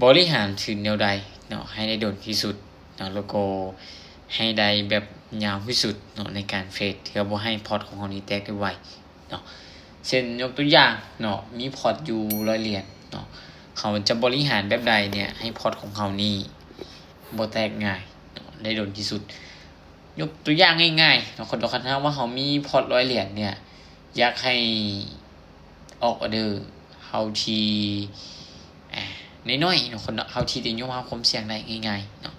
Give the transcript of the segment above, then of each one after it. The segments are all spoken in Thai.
บริหารถึงแนวใดเนาะให้ได้โดนที่สุดเนาะแล้วก็ให้ได้แบบยาวที่สุดเนาะในการเฟดเพื่อบ่ให้พอร์ตของเรานี้แตกได้ไวเนาะเช่นยกตัวอย่างเนาะมีพอร์ตอยู่100เหรียญเนาะเขาจะบริหารแบบใดเนี่ยให้พอร์ตของเขานี่บ่แตกง่ายเนาะได้โดนที่สุดยกตัวอย่างง่ายๆเนาะคนเราคันว่าเขามีพอร์ต100เหรียญเนี่ยอยากให้ออกออเดอร์เฮาที่น้อยๆเนาะคนเฮาที่ได้ยกมาความเสี่ยงได้ง่ายๆเนาะ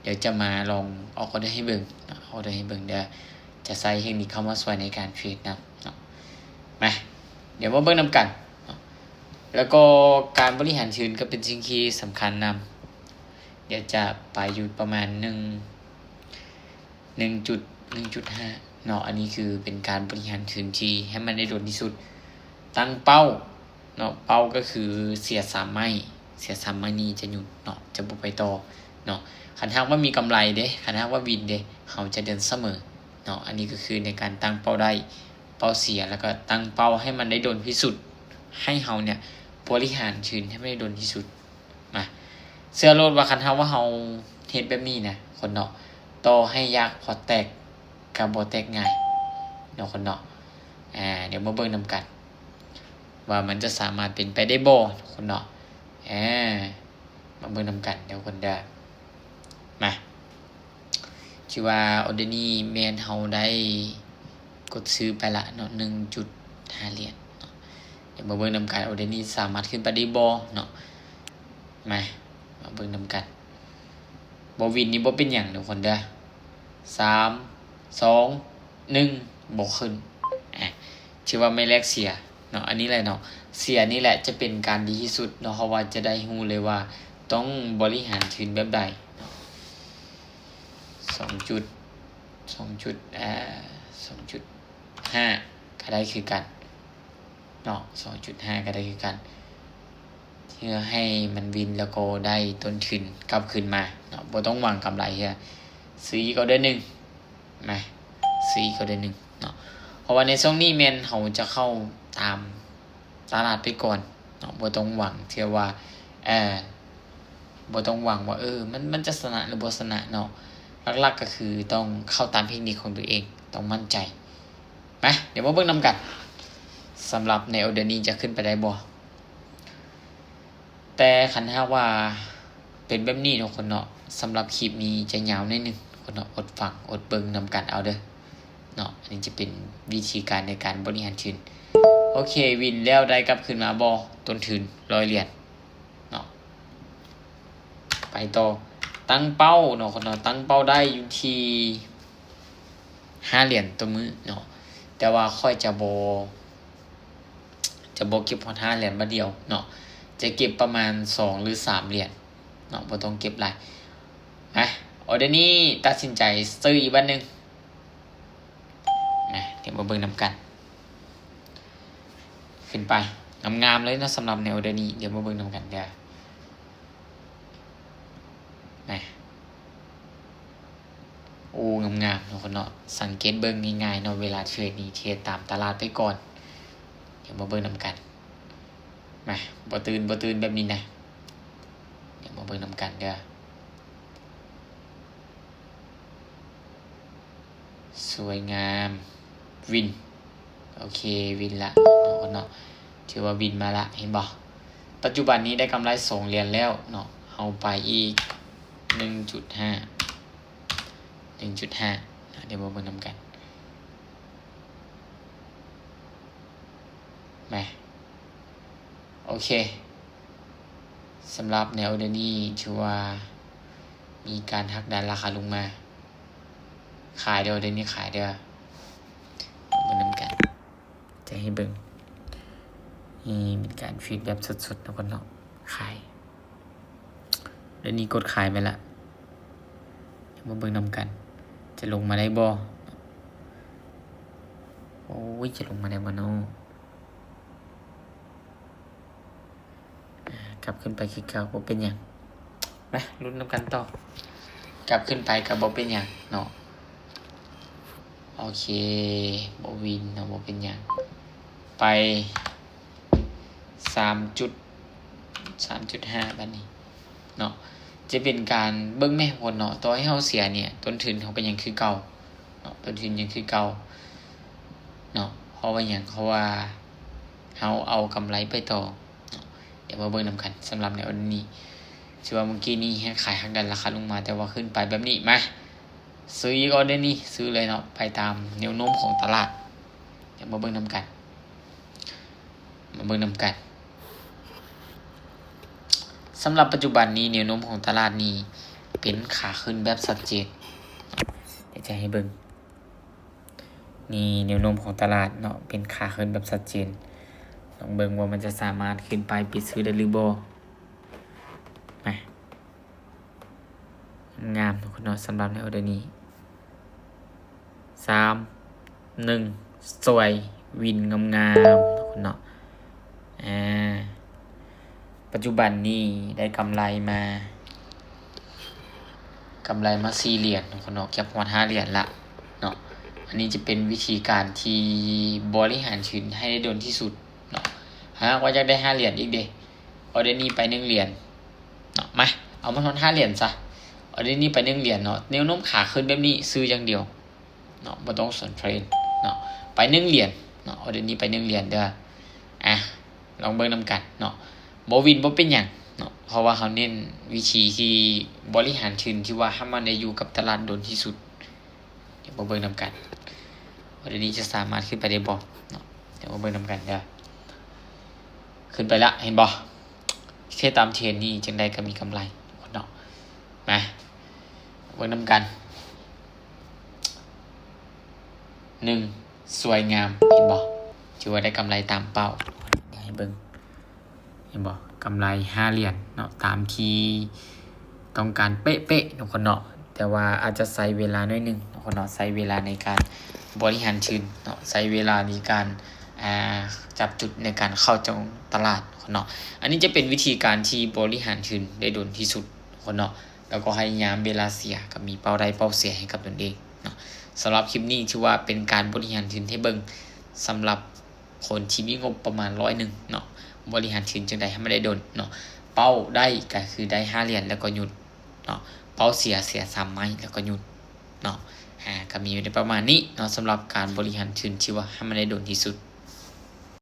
เดี๋ยวจะมาลองออกออเดอร์ให้เบิ่งเนาะออกออเดอร์ให้เบิ่งเดี๋ยวจะใส่เทคนิคเข้ามาช่วยในการเทรดนะเนาะมาเดี๋ยวมาเบิ่งนำกันเนาะแล้วก็การบริหารทุนก็เป็นสิ่งที่สำคัญนำเดี๋ยวจะไปอยู่ประมาณ1.5เนาะอันนี้คือเป็นการบริหารทุนที่ให้มันได้โดนที่สุดตั้งเป้าเนาะเป้าก็คือเสีย3ไม้นี้จะหยุดเนาะจะบ่ไปต่อเนาะคันหากว่ามีกำไรเด้คันหากว่าวินเด้เขาจะเดินเสมอเนาะอันนี้ก็คือในการตั้งเป้าได้เป้าเสียแล้วก็ตั้งเป้าให้มันได้โดนที่สุดให้เฮาเนี่ยบริหารทุนให้มันได้โดนที่สุดมาเสื้อโลดว่าคันหากว่าเฮาเฮ็ดแบบนี้นะคนเนาะต่อให้ยากพอแตกก็บ่แตกง่ายเนาะคนเนาะเดี๋ยวมาเบิ่งนำกันว่ามันจะสามารถเป็นไปได้บ่คนเนาะมาเบิ่งนำกันเดี๋ยวคนเด้อมาชื่อว่าออเดอร์นี้แม่นเฮาได้กดซื้อไปละเนาะ 1.5 เหรียญเนาะเดี๋ยวมาเบิ่งนำกันออเดอร์นี้สามารถขึ้นไปได้บ่เนาะมาเบิ่งนำกันบ่วินนี่บ่เป็นหยังทุกคนเด้อ3 2 1บ่ขึ้นชื่อว่าไม่แลกเสียเนาะอันนี้แหละเนาะเสียนี่แหละจะเป็นการดีที่สุดเนาะเพราะว่าจะได้รู้เลยว่าต้องบริหารทุนแบบใดเนาะ2.5ก็ได้คือกันเนาะ 2.5 ก็ได้คือกันเพื่อให้มันวินแล้วก็ได้ต้นทุนกลับคืนมาเนาะบ่ต้องหวังกำไรเฮียซื้อก็ได้1มาซื้อก็ได้1เนาะเพราะว่าในช่วงนี้แม่นเฮาจะเข้าตามตลาดไปก่อนเนาะบ่ต้องหวังเที่ว่าบ่ต้องหวังว่ามันจะชนะหรือบ่ชนะเนาะหลักๆก็คือต้องเข้าตามเทคนิคของตัวเองต้องมั่นใจมาเดี๋ยวมาเบิ่งนำกันสำหรับในออเดอร์นี้จะขึ้นไปได้บ่แต่คันหากว่าเป็นแบบนี้เนาะคนเนาะสำหรับคลิปนี้จะยาวนิดนึงคนเนาะอดฟังอดเบิ่งนำกันเอาเด้อเนาะอันนี้จะเป็นวิธีการในการบริหารทุนโอเควินแล้วได้กลับคืนมาบ่ต้นทุน100เหรียญเนาะไปต่อตั้งเป้าเนาะคนเนาะตั้งเป้าได้อยู่ที่5เหรียญต่อมื้อเนาะแต่ว่าค่อยจะบ่เก็บพอ5เหรียญมาเดียวเนาะจะเก็บประมาณ2หรือ3เหรียญเนาะบ่ต้องเก็บหลายออเดอร์นี้ตัดสินใจซื้ออีกวันนึงเดี๋ยวมาเบิ่งนำกันขึ้นไปงามๆเลยนะสำหรับในออเดอร์นี้เดี๋ยวมาเบิ่งนำกันเด้อโอ้งามๆเนาะคนเนาะสังเกตเบิ่งง่ายๆเนาะเวลาเทรดนี่เทรดตามตลาดไปก่อนเดี๋ยวมาเบิ่งนำกันบ่ตื่นแบบนี้นะเดี๋ยวมาเบิ่งนำกันเด้อสวยงามวินโอเควินละเนาะถือว่าวินมาละเห็นบ่ปัจจุบันนี้ได้กำไร2เหรียญแล้วเนาะเอาไปอีก 1.5 เดี๋ยวมาเบิ่งนำกันโอเคสำหรับแนวเดนี้ถือว่ามีการหักดันราคาลงมาขายเดี๋ยวนี้ขายเดี๋ยวมาเบิ่งนำกันจะให้เบิ่งนี่เป็นการฟีดแบบสดๆนะคนเนาะขายเดี๋ยวนี้กดขายไปละเดี๋ยวมาเบิ่งนำกันจะลงมาได้บ่โอ้ยจะลงมาได้บ่เนาะกลับขึ้นไปคือเก่าบ่เป็นหยังลุ้นนำกันต่อกลับขึ้นไปก็บ่เป็นหยังเนาะโอเคบ่วินเนาะบ่เป็นหยังไป 3.5 บัดนี้ เนาะจะเป็นการเบิ่งแม่ผลเนาะต่อให้เฮาเสียเนี่ยต้นทุนเฮาก็ยังคือเก่าเนาะต้นทุนยังคือเก่าเนาะเพราะว่าหยังเพราะว่าเฮาเอากำไรไปต่อเนาะเดี๋ยวมาเบิ่งนำกันสำหรับในวันนี้ชื่อว่าเมื่อกี้นี้ให้ขายหักดันราคาลงมาแต่ว่าขึ้นไปแบบนี้มาซื้ออีกออเดอร์นี้ซื้อเลยเนาะไปตามแนวโน้มของตลาดเดี๋ยวมาเบิ่งนำกันสำหรับปัจจุบันนี้แนวโน้มของตลาดนี้เป็นขาขึ้นแบบชัดเจนเดี๋ยวจะให้เบิ่งนี่แนวโน้มของตลาดเนาะเป็นขาขึ้นแบบชัดเจนลองเบิ่งว่ามันจะสามารถขึ้นไปปิดซื้อได้หรือบ่มางามทุกคนเนาะสำหรับในออเดอร์นี้3 1สวยวินงามๆทุกคนเนาะปัจจุบันนี้ได้กำไรมา4เหรียญทุกคนเนาะเก็บฮอด5เหรียญละเนาะอันนี้จะเป็นวิธีการที่บริหารชีวิตให้ได้โดนที่สุดเนาะหากว่าอยากได้5เหรียญอีกเด้ออเดอร์นี้ไป1เหรียญเนาะมาเอามาทอน5เหรียญซะออเดอร์นี้ไป1เหรียญเนาะแนวโน้มขาขึ้นแบบนี้ซื้ออย่างเดียวเนาะบ่ต้องสนเทรนเนาะไป1เหรียญเนาะออเดอร์นี้ไป1เหรียญเด้อลองเบิ่งนำกันเนาะบ่วินบ่เป็นหยังเนาะเพราะว่าเขาเน้นวิธีที่บริหารทุนที่ว่าให้มันได้อยู่กับตลาดโดนที่สุดเดี๋ยวมาเบิ่งนำกันว่าเดี๋ยวนี้จะสามารถขึ้นไปได้บ่เนาะเดี๋ยวมาเบิ่งนำกันเด้อขึ้นไปละเห็นบ่แค่ตามเทรนนี่จังได๋ก็มีกำไรเนาะมาเบิ่งนำกัน1สวยงามเห็นบ่ถือว่าได้กำไรตามเป้าเดี๋ยวให้เบิ่งเห็นบ่กำไร5เหรียญเนาะตามที่ต้องการเป๊ะๆทุกคนเนาะแต่ว่าอาจจะใช้เวลาหน่อยนึงทุกคนเนาะใช้เวลาในการบริหารทุนเนาะใช้เวลาในการจับจุดในการเข้าจองตลาดทุกคนเนาะอันนี้จะเป็นวิธีการที่บริหารทุนได้โดนที่สุดทุกคนเนาะแล้วก็ให้ยามเวลาเสียกับมีเป้าได้เป้าเสียให้กับตนเองเนาะสำหรับคลิปนี้ถือว่าเป็นการบริหารทุนให้เบิ่งสำหรับคนที่มีงบประมาณ100เนาะบริหารทุนจังได๋ให้มันได้โดนเนาะเป้าได้ก็คือได้5เหรียญแล้วก็หยุดเนาะเป้าเสีย3ไม้แล้วก็หยุดเนาะก็มีอยู่ในประมาณนี้เนาะสำหรับการบริหารทุนที่ว่าให้มันได้โดนที่สุด